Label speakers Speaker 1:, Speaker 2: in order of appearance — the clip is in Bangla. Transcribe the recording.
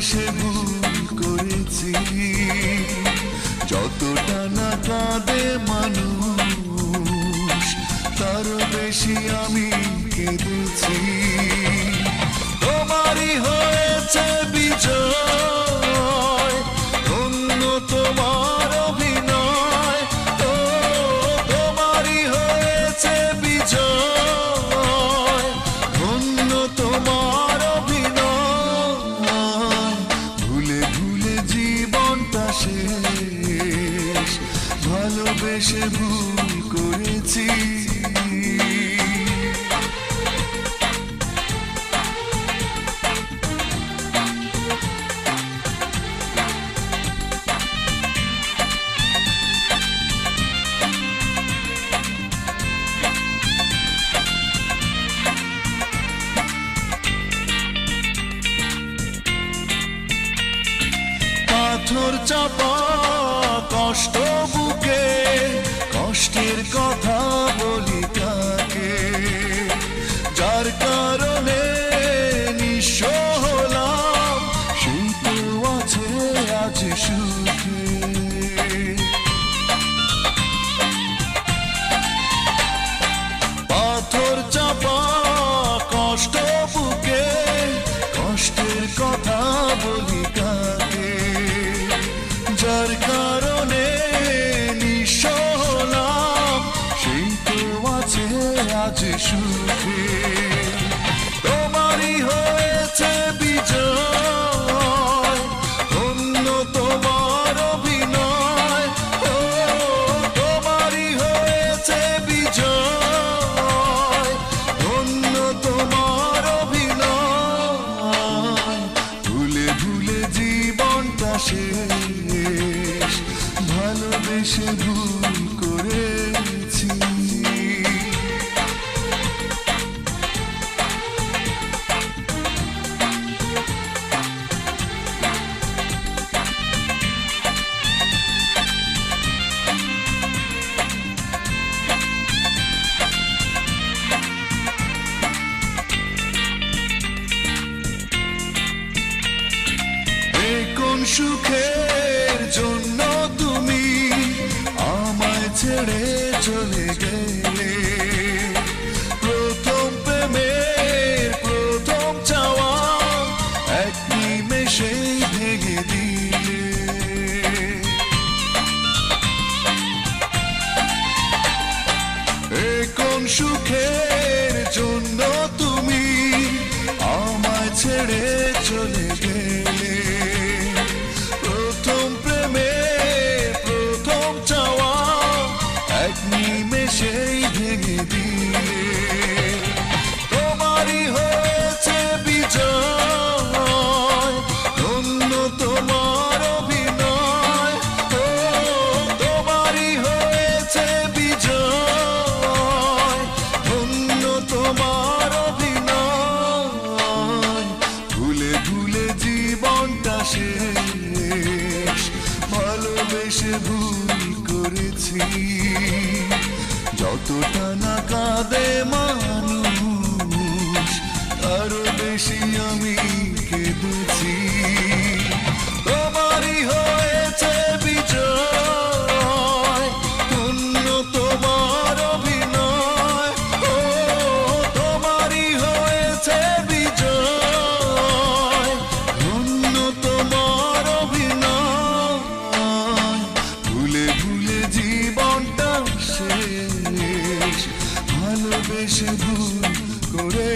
Speaker 1: ভালোবেসে ভুল করেছি, যতটা না কাঁদে মানুষ তারও বেশি আমি কেঁদেছি। তোমারই হয়েছে বিজয়, অন্য তোমার অভিনয়, ও তোমারই হয়েছে বিজয়, অন্য তোমার অভিনয়। ভুলে ভুলে জীবনটা শেষ, ভালোবেসে ভুল করেছি। পাথর চাপা কষ্ট বুকে, কষ্টের কথা বলি কাকে, যার কারণে নিঃস্ব হলাম সেই তো আছে আজ সুখে। পাথর চাপা কষ্ট বুকে, কষ্টের কথা বলি কাকে, যার কারণে নিঃস্ব হলাম সেই তো আছে আজ সুখে। তোমারই হয়েছে বিজয়, অন্য তোমার অভিনয়, ও তোমারই হয়েছে বিজয়, অন্য তোমার অভিনয়। ভুলে ভুলে জীবনটা শেষ, ভালোবেসে ভুল করেছি। কোন সুখের জন্য তুমি আমায় ছেড়ে চলে গেলে, প্রথম প্রেমের প্রথম চাওয়া এক নিমেষেই ভেঙে দিলে। কোন সুখের জন্য তুমি আমায় ছেড়ে চলে গেলে, প্রথম প্রেমের প্রথম চাওয়া এক নিমেষেই ভেঙে দিলে। তোমারই হয়েছে বিজয়, অন্য তোমার অভিনয়, ও তোমারই হয়েছে বিজয়, অন্য তোমার অভিনয়। ভুলে ভুলে জীবনটা শেষ, ভালোবেসে ভুল করেছি, যতটা না কাঁদে মানুষ তারও বেশি আমি কেঁদেছি। তোমারই হয়েছে বিজয়, অন্য তোমার অভিনয়, ও তোমারই হয়েছে বিজয়, অন্য তোমার অভিনয়। ভুলে ভুলে জীবনটা শেষ, ভালোবেসে ভুল করে